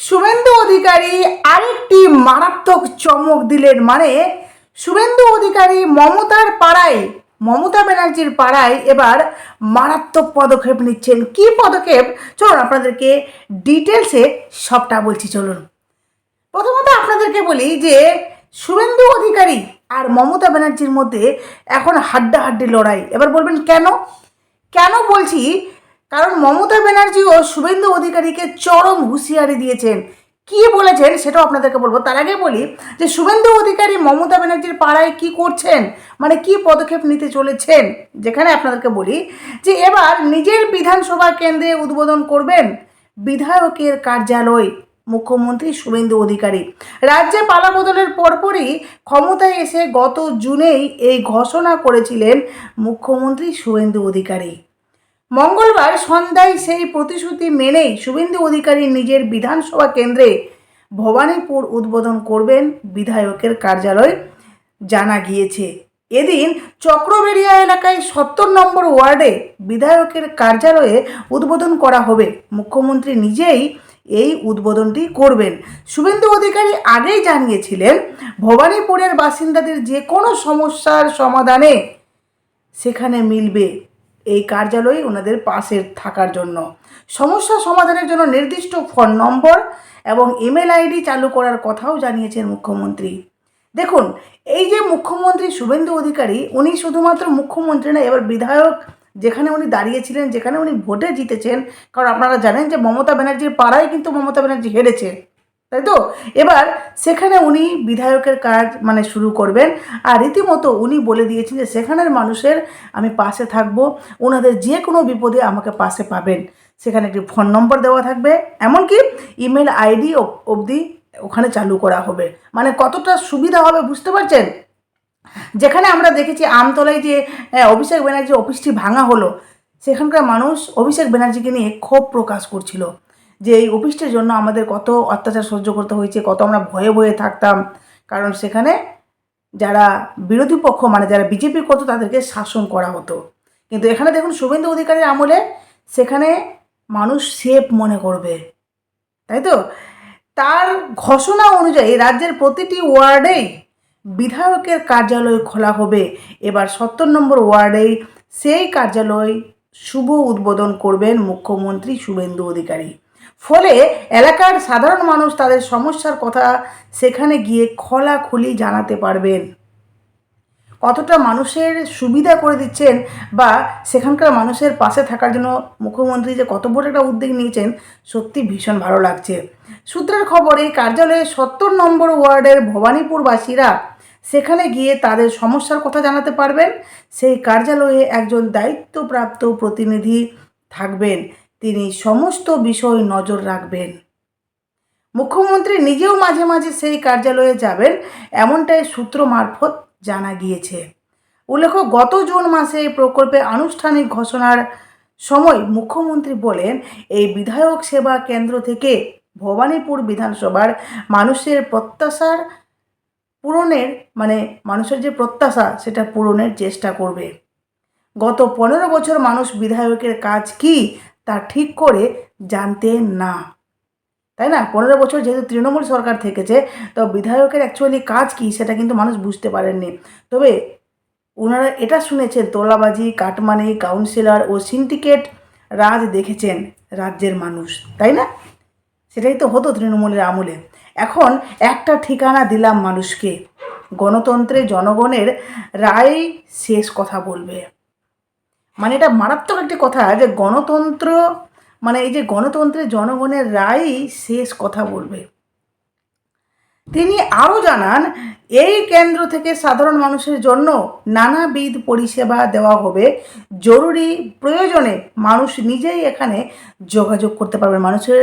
শুভেন্দু অধিকারী আরেকটি মারাত্মক চমক দিলেন। মানে শুভেন্দু অধিকারী মমতা ব্যানার্জির পাড়ায় এবার মারাত্মক পদক্ষেপ নিচ্ছেন। কি পদক্ষেপ চলুন আপনাদেরকে ডিটেলসে সবটা বলছি। চলুন প্রথমত আপনাদেরকে বলি যে শুভেন্দু অধিকারী আর মমতা ব্যানার্জির মধ্যে এখন হাড্ডাহাড্ডি লড়াই। এবার বলবেন কেন কেন বলছি, কারণ মমতা ব্যানার্জি ও শুভেন্দু অধিকারীকে চরম হুঁশিয়ারি দিয়েছেন। কি বলেছেন সেটাও আপনাদেরকে বলবো। তার আগে বলি যে শুভেন্দু অধিকারী মমতা ব্যানার্জির পাড়ায় কি করছেন, মানে কি পদক্ষেপ নিতে চলেছেন। যেখানে আপনাদেরকে বলি যে এবার নিজের বিধানসভা কেন্দ্রে উদ্বোধন করবেন বিধায়কের কার্যালয় মুখ্যমন্ত্রী শুভেন্দু অধিকারী। রাজ্যে পালাবদলের পরপরই ক্ষমতায় এসে গত জুনেই এই ঘোষণা করেছিলেন মুখ্যমন্ত্রী শুভেন্দু অধিকারী। মঙ্গলবার সন্ধ্যায় সেই প্রতিশ্রুতি মেনেই শুভেন্দু অধিকারী নিজের বিধানসভা কেন্দ্রে ভবানীপুর উদ্বোধন করবেন বিধায়কের কার্যালয় জানা গিয়েছে। এদিন চক্রবেড়িয়া এলাকায় 70 নম্বর ওয়ার্ডে বিধায়কের কার্যালয়ে উদ্বোধন করা হবে। মুখ্যমন্ত্রী নিজেই এই উদ্বোধনটি করবেন। শুভেন্দু অধিকারী আগেই জানিয়েছিলেন ভবানীপুরের বাসিন্দাদের যে কোনো সমস্যার সমাধানে সেখানে মিলবে এই কার্যালয়ে ওনাদের পাশে থাকার জন্য। সমস্যা সমাধানের জন্য নির্দিষ্ট ফোন নম্বর এবং ইমেল আইডি চালু করার কথাও জানিয়েছেন মুখ্যমন্ত্রী। দেখুন, এই যে মুখ্যমন্ত্রী শুভেন্দু অধিকারী, উনি শুধুমাত্র মুখ্যমন্ত্রী না, এবার বিধায়ক যেখানে উনি দাঁড়িয়েছিলেন, যেখানে উনি ভোটে জিতেছেন, কারণ আপনারা জানেন যে মমতা ব্যানার্জির পাড়ায় কিন্তু মমতা ব্যানার্জি হেরেছে, তাই তো। এবার সেখানে উনি বিধায়কের কাজ মানে শুরু করবেন। আর রীতিমতো উনি বলে দিয়েছেন যে সেখানের মানুষের আমি পাশে থাকব, ওনাদের যে কোনো বিপদে আমাকে পাশে পাবেন। সেখানে একটি ফোন নম্বর দেওয়া থাকবে, এমনকি ইমেল আইডি অবধি ওখানে চালু করা হবে। মানে কতটা সুবিধা হবে বুঝতে পারছেন। যেখানে আমরা দেখেছি আমতলায় যে অভিষেক ব্যানার্জি অফিসটি ভাঙা হলো, সেখানকার মানুষ অভিষেক ব্যানার্জিকে নিয়ে ক্ষোভ প্রকাশ করছিল যে এই অফিসটির জন্য আমাদের কত অত্যাচার সহ্য করতে হয়েছে, কত আমরা ভয়ে ভয়ে থাকতাম, কারণ সেখানে যারা বিরোধী পক্ষ মানে যারা বিজেপি করতো তাদেরকে শাসন করা হতো। কিন্তু এখানে দেখুন শুভেন্দু অধিকারীর আমলে সেখানে মানুষ সেফ মনে করবে, তাই তো। তার ঘোষণা অনুযায়ী রাজ্যের প্রতিটি ওয়ার্ডেই বিধায়কের কার্যালয় খোলা হবে। এবার 70 নম্বর ওয়ার্ডেই সেই কার্যালয় শুভ উদ্বোধন করবেন মুখ্যমন্ত্রী শুভেন্দু অধিকারী। ফলে এলাকার সাধারণ মানুষ তাদের সমস্যার কথা সেখানে গিয়ে খোলাখুলি জানাতে পারবেন। কতটা মানুষের সুবিধা করে দিচ্ছেন বা সেখানকার মানুষের পাশে থাকার জন্য মুখ্যমন্ত্রী যে কত বড় একটা উদ্যোগ নিয়েছেন, সত্যি ভীষণ ভালো লাগছে। সূত্রের খবর, এই কার্যালয়ে 70 নম্বর ওয়ার্ডের ভবানীপুরবাসীরা সেখানে গিয়ে তাদের সমস্যার কথা জানাতে পারবেন। সেই কার্যালয়ে একজন দায়িত্বপ্রাপ্ত প্রতিনিধি থাকবেন, তিনি সমস্ত বিষয় নজর রাখবেন। মুখ্যমন্ত্রী নিজেও মাঝে মাঝে সেই কার্যালয়ে যাবেন, এমনটাই সূত্র মারফত জানা গিয়েছে। উল্লেখ্য, গত জুন মাসে এই প্রকল্পের আনুষ্ঠানিক ঘোষণার সময় মুখ্যমন্ত্রী বলেন এই বিধায়ক সেবা কেন্দ্র থেকে ভবানীপুর বিধানসভার মানুষের প্রত্যাশার পূরণের মানে মানুষের যে প্রত্যাশা সেটা পূরণের চেষ্টা করবে। গত 15 বছর মানুষ বিধায়কের কাজ কি তা ঠিক করে জানতেন না, তাই না। 15 বছর যেহেতু তৃণমূল সরকার থেকেছে, তো বিধায়কের অ্যাকচুয়ালি কাজ কী সেটা কিন্তু মানুষ বুঝতে পারেননি। তবে ওনারা এটা শুনেছেন তোলাবাজি, কাটমানি, কাউন্সিলর ও সিন্ডিকেট রাজ দেখেছেন রাজ্যের মানুষ, তাই না। সেটাই তো হতো তৃণমূলের আমলে। এখন একটা ঠিকানা দিলাম মানুষকে, গণতন্ত্রে জনগণের রায় শেষ কথা বলবে। মানে এটা মারাত্মক একটি কথা যে গণতন্ত্র মানে এই যে গণতন্ত্রে জনগণের রায়ই শেষ কথা বলবে। তিনি আরও জানান এই কেন্দ্র থেকে সাধারণ মানুষের জন্য নানাবিধ পরিষেবা দেওয়া হবে। জরুরি প্রয়োজনে মানুষ নিজেই এখানে যোগাযোগ করতে পারবে। মানুষের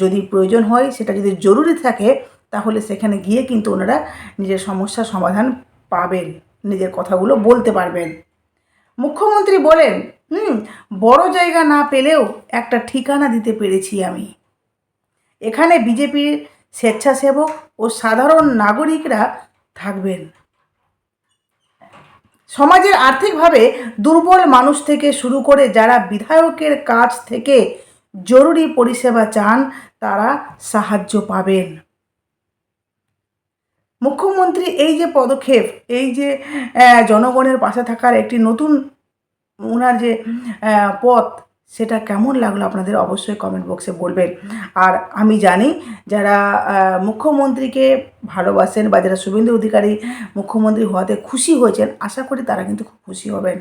যদি প্রয়োজন হয়, সেটা যদি জরুরি থাকে, তাহলে সেখানে গিয়ে কিন্তু ওনারা নিজের সমস্যার সমাধান পাবেন, নিজের কথাগুলো বলতে পারবেন। মুখ্যমন্ত্রী বলেন বড় জায়গা না পেলেও একটা ঠিকানা দিতে পেরেছি আমি। এখানে বিজেপির স্বেচ্ছাসেবক ও সাধারণ নাগরিকরা থাকবেন। সমাজের আর্থিকভাবে দুর্বল মানুষ থেকে শুরু করে যারা বিধায়কের কাছ থেকে জরুরি পরিষেবা চান তারা সাহায্য পাবেন। মুখ্যমন্ত্রী এই যে পদক্ষেপ, এই যে জনগণের পাশে থাকার একটি নতুন ওনার যে পথ, সেটা কেমন লাগলো আপনাদের অবশ্যই কমেন্ট বক্সে বলবেন। আর আমি জানি যারা মুখ্যমন্ত্রীকে ভালোবাসেন বা যারা শুভেন্দু অধিকারী মুখ্যমন্ত্রী হওয়াতে খুশি হয়েছেন, আশা করি তারা কিন্তু খুব খুশি হবেন।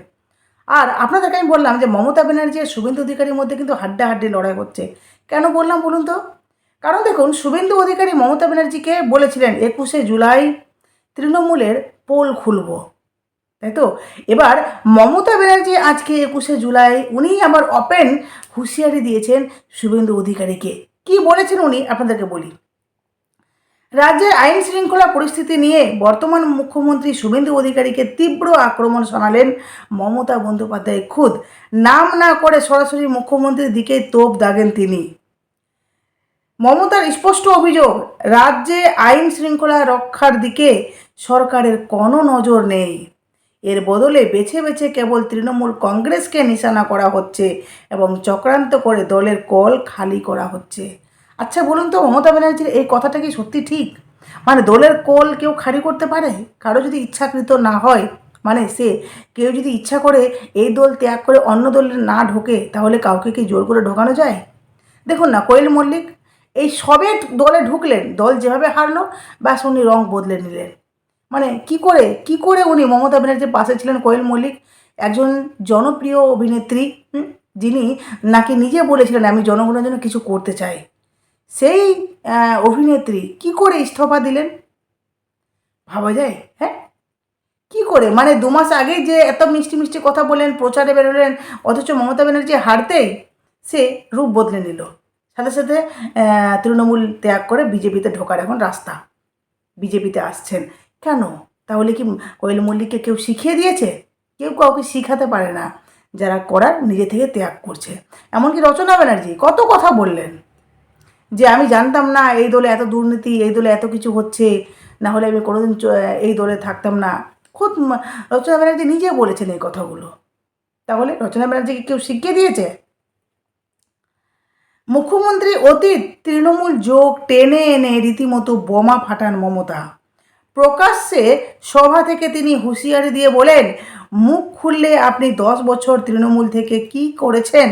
আর আপনাদেরকে আমি বললাম যে মমতা ব্যানার্জি আর শুভেন্দু অধিকারীর মধ্যে কিন্তু হাড্ডাহাড্ডি লড়াই হচ্ছে। কেন বললাম বলুন তো? কারণ দেখুন, শুভেন্দু অধিকারী মমতা ব্যানার্জিকে বলেছিলেন 21শে জুলাই তৃণমূলের পোল খুলব, তাই তো? এবার মমতা ব্যানার্জি আজকে 21শে জুলাই উনি আবার ওপেন হুঁশিয়ারি দিয়েছেন শুভেন্দু অধিকারীকে। কি বলেছেন উনি আপনাদেরকে বলি। রাজ্যের আইন শৃঙ্খলা পরিস্থিতি নিয়ে বর্তমান মুখ্যমন্ত্রী শুভেন্দু অধিকারীকে তীব্র আক্রমণ শোনালেন মমতা বন্দ্যোপাধ্যায় খুদ। নাম না করে সরাসরি মুখ্যমন্ত্রীর দিকে তোপ দাগেন তিনি। মমতার স্পষ্ট অভিযোগ, রাজ্যে আইন শৃঙ্খলা রক্ষার দিকে সরকারের কোনো নজর নেই। এর বদলে বেছে বেছে কেবল তৃণমূল কংগ্রেসকে নিশানা করা হচ্ছে এবং চক্রান্ত করে দলের কল খালি করা হচ্ছে। আচ্ছা বলুন তো, মমতা ব্যানার্জির এই কথাটা কি সত্যি ঠিক? মানে দলের কল কেউ খালি করতে পারে? কারো যদি ইচ্ছাকৃত না হয়, মানে কেউ যদি ইচ্ছা করে এই দল ত্যাগ করে অন্য দলে না ঢোকে, তাহলে কাউকে কি জোর করে ঢোকানো যায়? দেখুন না, কোয়েল মল্লিক এই সবে দলে ঢুকলেন, দল যেভাবে হারলো ব্যাস উনি রং বদলে নিলেন। মানে কি করে উনি মমতা ব্যানার্জির পাশে ছিলেন কোয়েল মল্লিক, একজন জনপ্রিয় অভিনেত্রী, যিনি নাকি নিজে বলেছিলেন আমি জনগণের জন্য কিছু করতে চাই, সেই অভিনেত্রী কি করে ইস্তফা দিলেন? ভাবা যায়? হ্যাঁ, কি করে? মানে 2 মাস আগেই যে এত মিষ্টি মিষ্টি কথা বলেন, প্রচারে বেরোলেন, অথচ মমতা ব্যানার্জি হারতেই সে রূপ বদলে নিল। সাথে সাথে তৃণমূল ত্যাগ করে বিজেপিতে ঢোকার এখন রাস্তা, বিজেপিতে আসছেন কেন? তাহলে কি কোয়েল মল্লিককে কেউ শিখিয়ে দিয়েছে? কেউ কাউকে শিখাতে পারে না, যারা করার নিজে থেকে ত্যাগ করছে। এমনকি রচনা ব্যানার্জি কত কথা বললেন যে আমি জানতাম না এই দলে এত দুর্নীতি, এই দলে এত কিছু হচ্ছে, না হলে আমি কোনোদিন এই দলে থাকতাম না। খুব রচনা ব্যানার্জি নিজে বলেছেন এই কথাগুলো। তাহলে রচনা ব্যানার্জিকে কেউ শিখিয়ে দিয়েছে? মুখ্যমন্ত্রী অতীত তৃণমূল যোগ টেনে এনে রীতিমতো বোমা ফাটান মমতা। প্রকাশ্যে সভা থেকে তিনি হুঁশিয়ারি দিয়ে বলেন, মুখ খুললে আপনি 10 বছর তৃণমূল থেকে কি করেছেন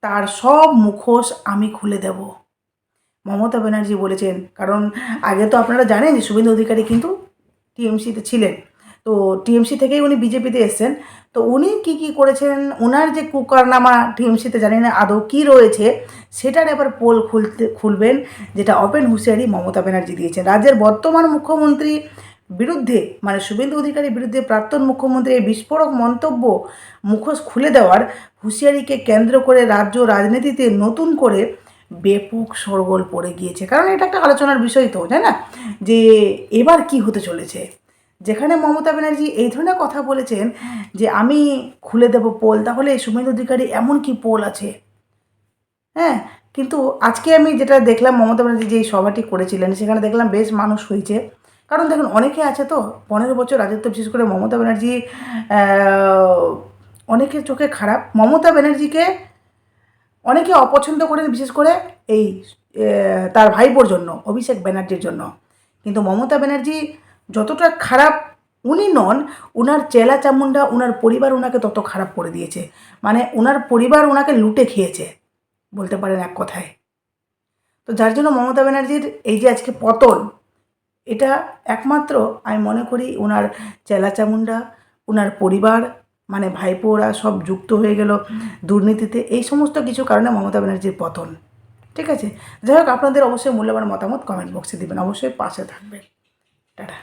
তার সব মুখোশ আমি খুলে দেব। মমতা ব্যানার্জি বলেছেন, কারণ আগে তো আপনারা জানেন যে শুভেন্দু অধিকারী কিন্তু টিএমসিতে ছিলেন, তো টিএমসি থেকেই উনি বিজেপিতে এসছেন। তো উনি কি করেছেন, ওনার যে কুকারনামা টিএমসিতে জানি না আদৌ কী রয়েছে, সেটার এবার পোল খুলবেন, যেটা ওপেন হুঁশিয়ারি মমতা ব্যানার্জি দিয়েছেন। রাজ্যের বর্তমান মুখ্যমন্ত্রী বিরুদ্ধে, মানে শুভেন্দু অধিকারীর বিরুদ্ধে প্রাক্তন মুখ্যমন্ত্রী এই বিস্ফোরক মন্তব্য, মুখোশ খুলে দেওয়ার হুঁশিয়ারিকে কেন্দ্র করে রাজ্য রাজনীতিতে নতুন করে ব্যাপক শোরগোল পড়ে গিয়েছে। কারণ এটা একটা আলোচনার বিষয় তো, তাই না, যে এবার কি হতে চলেছে। যেখানে মমতা ব্যানার্জি এই ধরনের কথা বলেছেন যে আমি খুলে দেব পোল, তাহলে শুভেন্দু অধিকারী এমন কি পোল আছে? হ্যাঁ, কিন্তু আজকে আমি যেটা দেখলাম, মমতা ব্যানার্জি যেই সভাটি করেছিলেন সেখানে দেখলাম বেশ মানুষ হয়েছে। কারণ দেখুন, অনেকে আছে তো 15 বছর রাজত্ব, বিশেষ করে মমতা ব্যানার্জি অনেকের চোখে খারাপ। মমতা ব্যানার্জিকে অনেকে অপছন্দ করেন, বিশেষ করে এই তার ভাইপোর জন্য, অভিষেক ব্যানার্জির জন্য। কিন্তু মমতা ব্যানার্জি যতটা খারাপ উনি নন, ওনার চেলা চামুন্ডা, ওনার পরিবার ওনাকে তত খারাপ করে দিয়েছে। মানে ওনার পরিবার ওনাকে লুটে খেয়েছে বলতে পারেন এক কথায়। তো যার জন্য মমতা ব্যানার্জির এই যে আজকে পতন, এটা একমাত্র আমি মনে করি ওনার চেলা চামুন্ডা, ওনার পরিবার, মানে ভাইপোরা সব যুক্ত হয়ে গেল দুর্নীতিতে, এই সমস্ত কিছু কারণে মমতা ব্যানার্জির পতন। ঠিক আছে, যাই হোক, আপনাদের অবশ্যই মূল্যবান মতামত কমেন্ট বক্সে দেবেন, অবশ্যই পাশে থাকবেন। টাটা।